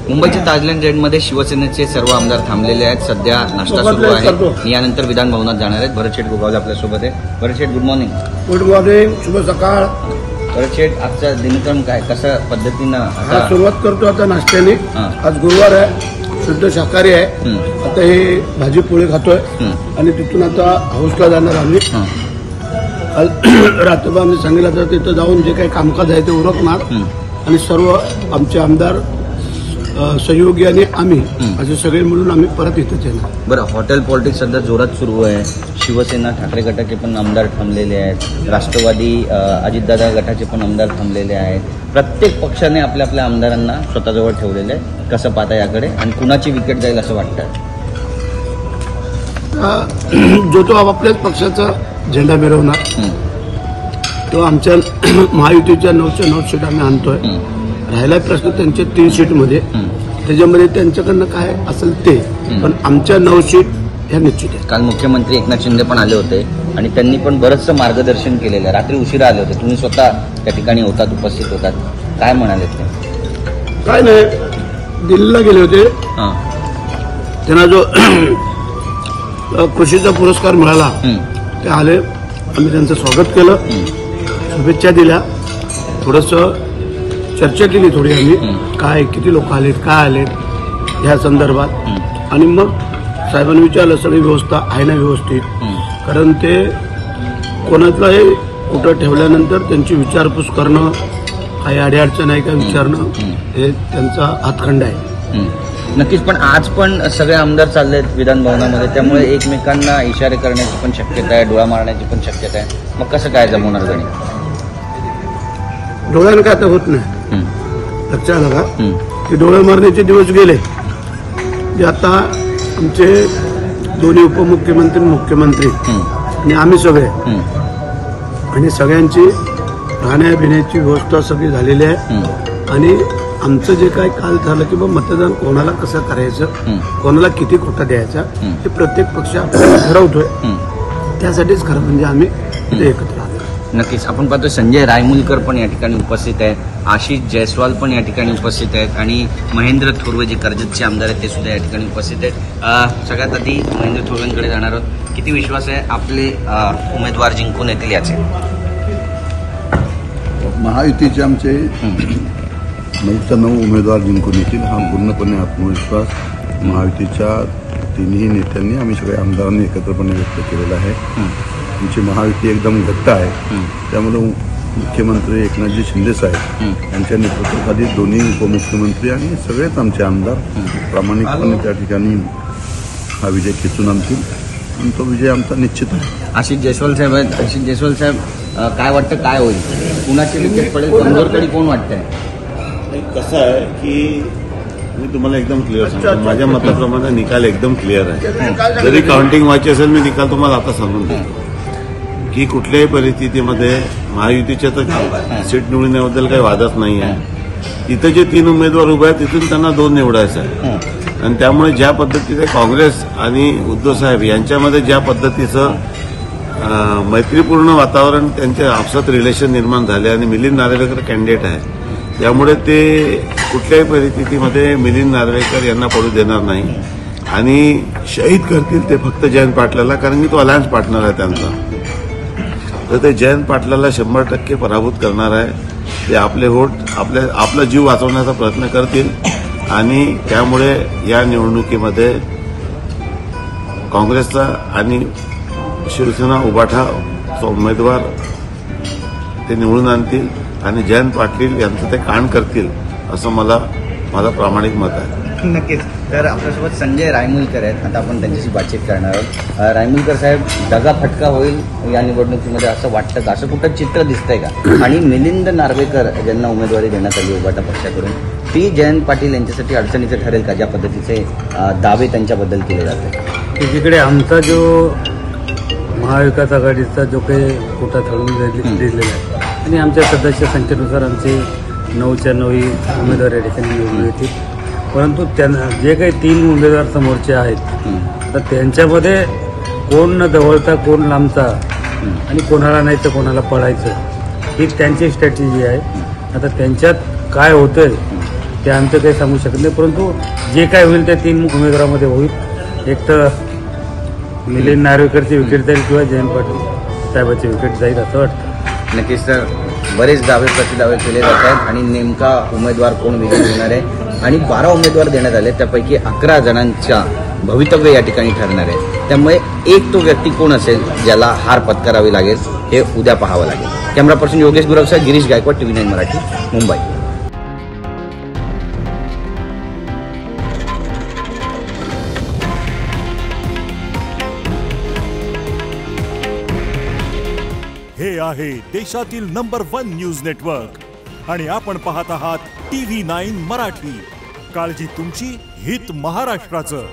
मुंबईच्या ताजलँड रेडमध्ये शिवसेनेचे सर्व आमदार थांबलेले आहेत. सध्या नाश्ता सुरू आहे. यानंतर विधान भवनात जाणार आहेत. भरत शेठ गोगावले आपल्यासोबत आहे. भरत शेठ, गुड मॉर्निंग. गुड मॉर्निंग, शुभ सकाळ. भरत शेठ, आजचा दिनक्रम काय, कशा पद्धतीनं आता सुरुवात करतो? आता नाश्त्याने. आज गुरुवार आहे, शुद्ध शाकाहारी आहे. आता हे भाजी पोळी खातोय आणि तिथून आता हाऊसला जाणार आम्ही. काल रात्रभर आम्ही सांगितलं तर तिथं जाऊन जे काही कामकाज आहे ते उरकणार आणि सर्व आमचे आमदार सहयोगी आणि आम्ही असे सगळे मिळून आम्ही परत इथंच येणार. बरं, हॉटेल पॉलिटिक्स सध्या जोरात सुरू आहे. शिवसेना ठाकरे गटाचे पण आमदार थांबलेले आहेत. राष्ट्रवादी अजितदादा गटाचे पण आमदार थांबलेले आहेत. प्रत्येक पक्षाने आपल्या आपल्या आमदारांना स्वतःजवळ ठेवलेले आहे. कसं पाहता याकडे आणि कुणाची विकेट जाईल असं वाटतं? जो तो आपापल्याच पक्षाचा झेंडा मिरवणार. तो आमच्या महायुतीच्या 9 सीट आम्ही आणतोय. राहिला प्रश्न त्यांच्या 3 सीटमध्ये, त्याच्यामध्ये त्यांच्याकडनं काय असेल ते, पण आमच्या 9 सीट ह्या निश्चित आहे. काल मुख्यमंत्री एकनाथ शिंदे पण आले होते आणि त्यांनी पण बरंचसं मार्गदर्शन केलेलं आहे. रात्री उशिरा आले होते, तुम्ही स्वतः त्या ठिकाणी होतात, उपस्थित होतात. काय म्हणाले ते? काय नाही, दिल्लीला गेले होते. त्यांना जो कृषीचा पुरस्कार मिळाला ते आले. आम्ही त्यांचं स्वागत केलं, शुभेच्छा दिल्या, थोडंसं चर्चा केली थोडी आम्ही, काय किती लोक आलेत, काय आलेत ह्या संदर्भात. आणि मग साहेबांनी विचारलं सगळी व्यवस्था आहे ना व्यवस्थित, कारण ते कोणालाही कुठं ठेवल्यानंतर त्यांची विचारपूस करणं, काही अडीअडचण आहे का विचारणं, हे त्यांचा हातखंड आहे. नक्कीच. पण आज पण सगळे आमदार चालले आहेत विधान भवनामध्ये, त्यामुळे एकमेकांना इशारे करण्याची पण शक्यता आहे, डोळा मारण्याची पण शक्यता आहे. मग कसं काय जमवणार गणित? डोळ्यानं काय तर होत नाही. लक्षात आलं का की डोळे मारण्याचे दिवस गेले. जे आता आमचे दोन्ही उपमुख्यमंत्री, मुख्यमंत्री आणि आम्ही सगळे, आणि सगळ्यांची राहण्यापिण्याची व्यवस्था सगळी झालेली आहे. आणि आमचं जे काय काल झालं की बा मतदान कोणाला कसं करायचं, कोणाला किती कोटा द्यायचा, हे प्रत्येक पक्ष आपल्याला ठरवतोय. त्यासाठीच खरं म्हणजे आम्ही इथे एकत्र आलो. नक्कीच. आपण पाहतो संजय रायमुलकर पण या ठिकाणी उपस्थित आहेत, आशिष जयस्वाल पण या ठिकाणी उपस्थित आहेत आणि महेंद्र थोरवे जे कर्जतचे आमदार आहेत ते सुद्धा या ठिकाणी उपस्थित आहेत. सगळ्यात आधी महेंद्र थोरवेंकडे जाणार आहोत. किती विश्वास आहे आपले उमेदवार जिंकून येतील याचे? महायुतीचे आमचे 9 उमेदवार जिंकून येतील हा पूर्णपणे आत्मविश्वास महायुतीच्या तिन्ही नेत्यांनी, आम्ही सगळ्या आमदारांनी एकत्रपणे व्यक्त केलेला आहे. आमची महायुती एकदम घट्ट आहे. त्यामुळे मुख्यमंत्री एकनाथजी शिंदे साहेब यांच्या नेतृत्वाखाली दोन्ही उपमुख्यमंत्री आणि सगळेच आमचे आमदार प्रामाणिकपणे त्या ठिकाणी हा विजय खेचून आणतील आणि तो विजय आमचा निश्चित आहे. आशिष जयस्वाल साहेब आहेत. आशिष जयस्वाल साहेब, काय वाटतं, काय होईल, कुणाची विकेट पडेल, कमजोरकडे कोण वाटतंय? कसं आहे की मी तुम्हाला एकदम क्लिअर सांगतो, माझ्या मताप्रमाणे निकाल एकदम क्लिअर आहे. जरी काउंटिंग व्हायची असेल, मी निकाल तुम्हाला आता सांगून देतो की कुठल्याही परिस्थितीमध्ये महायुतीच्या तर सीट निवडण्याबद्दल काही वादच नाही आहे. इथं जे 3 उमेदवार उभे आहेत तिथून त्यांना 2 निवडायचं आहे. आणि त्यामुळे ज्या पद्धतीचे काँग्रेस आणि उद्धव साहेब यांच्यामध्ये ज्या पद्धतीचं मैत्रीपूर्ण वातावरण, त्यांच्या आपसात रिलेशन निर्माण झाले आणि मिलिंद नार्वेकर कॅन्डिडेट आहे, त्यामुळे ते कुठल्याही परिस्थितीमध्ये मिलिंद नार्वेकर यांना पडू देणार नाही आणि शहीद करतील ते फक्त जयंत पाटलाला, कारण की तो अलायन्स पार्टनर आहे त्यांचा. तर ते जयंत पाटलाला 100% पराभूत करणार आहे. ते आपले वोट, आपला जीव वाचवण्याचा प्रयत्न करतील आणि त्यामुळे या निवडणुकीमध्ये काँग्रेसचा आणि शिवसेना उभाठाचा उमेदवार ते निवडून आणतील आणि जयंत पाटील यांचं ते कान करतील असं माझं प्रामाणिक मत आहे. नक्कीच. तर आपल्यासोबत संजय रायमुलकर आहेत. आता आपण त्यांच्याशी बातचीत करणार आहोत. रायमुलकर साहेब, दगा फटका होईल या निवडणुकीमध्ये असं वाटतं का? असं कुठं चित्र दिसतंय का? आणि मिलिंद नार्वेकर ज्यांना उमेदवारी देण्यात आली उभाटा पक्षाकडून, ती जयंत पाटील यांच्यासाठी अडचणीचं ठरेल का, ज्या पद्धतीचे दावे त्यांच्याबद्दल केले जाते? तिकडे आमचा जो महाविकास आघाडीचा जो काही कोटा ठरवून दिलेला आहे आणि आमच्या सदस्य संख्येनुसार आमचे 9च्या 9 उमेदवार या ठिकाणी निवडून येतील. परंतु त्यांना जे काही 3 उमेदवार समोरचे आहेत तर त्यांच्यामध्ये कोण न जवळचा कोण लांबचा आणि कोणाला नाही तर कोणाला पळायचं ही त्यांची स्ट्रॅटेजी आहे. आता त्यांच्यात काय होतंय ते आमचं काही सांगू शकत नाही, परंतु जे काय होईल त्या 3 उमेदवारामध्ये होईल. एक तर मिलिंद नार्वेकरची विकेट जाईल किंवा जयंत पाटील साहेबांची विकेट जाईल असं वाटतं. नक्कीच सर, बरेच दावे प्रतिदावे केले जात आहेत आणि नेमका उमेदवार कोण विजयी होणार आहे आणि 12 उमेदवार देण्यात आले, त्यापैकी 11 जणांच्या भवितव्य या ठिकाणी ठरणार आहे. त्यामुळे एक तो व्यक्ती कोण असेल ज्याला हार पत्करावी लागेल हे उद्या पाहावं लागेल. कॅमेरा पर्सन योगेश गुरवसह गिरीश गायकवाड, TV9 मराठी, मुंबई. हे आहे देशातील नंबर 1 न्यूज नेटवर्क आणि आपण पाहत आहात TV9 मराठी. काळजी तुमची, हित महाराष्ट्राचं.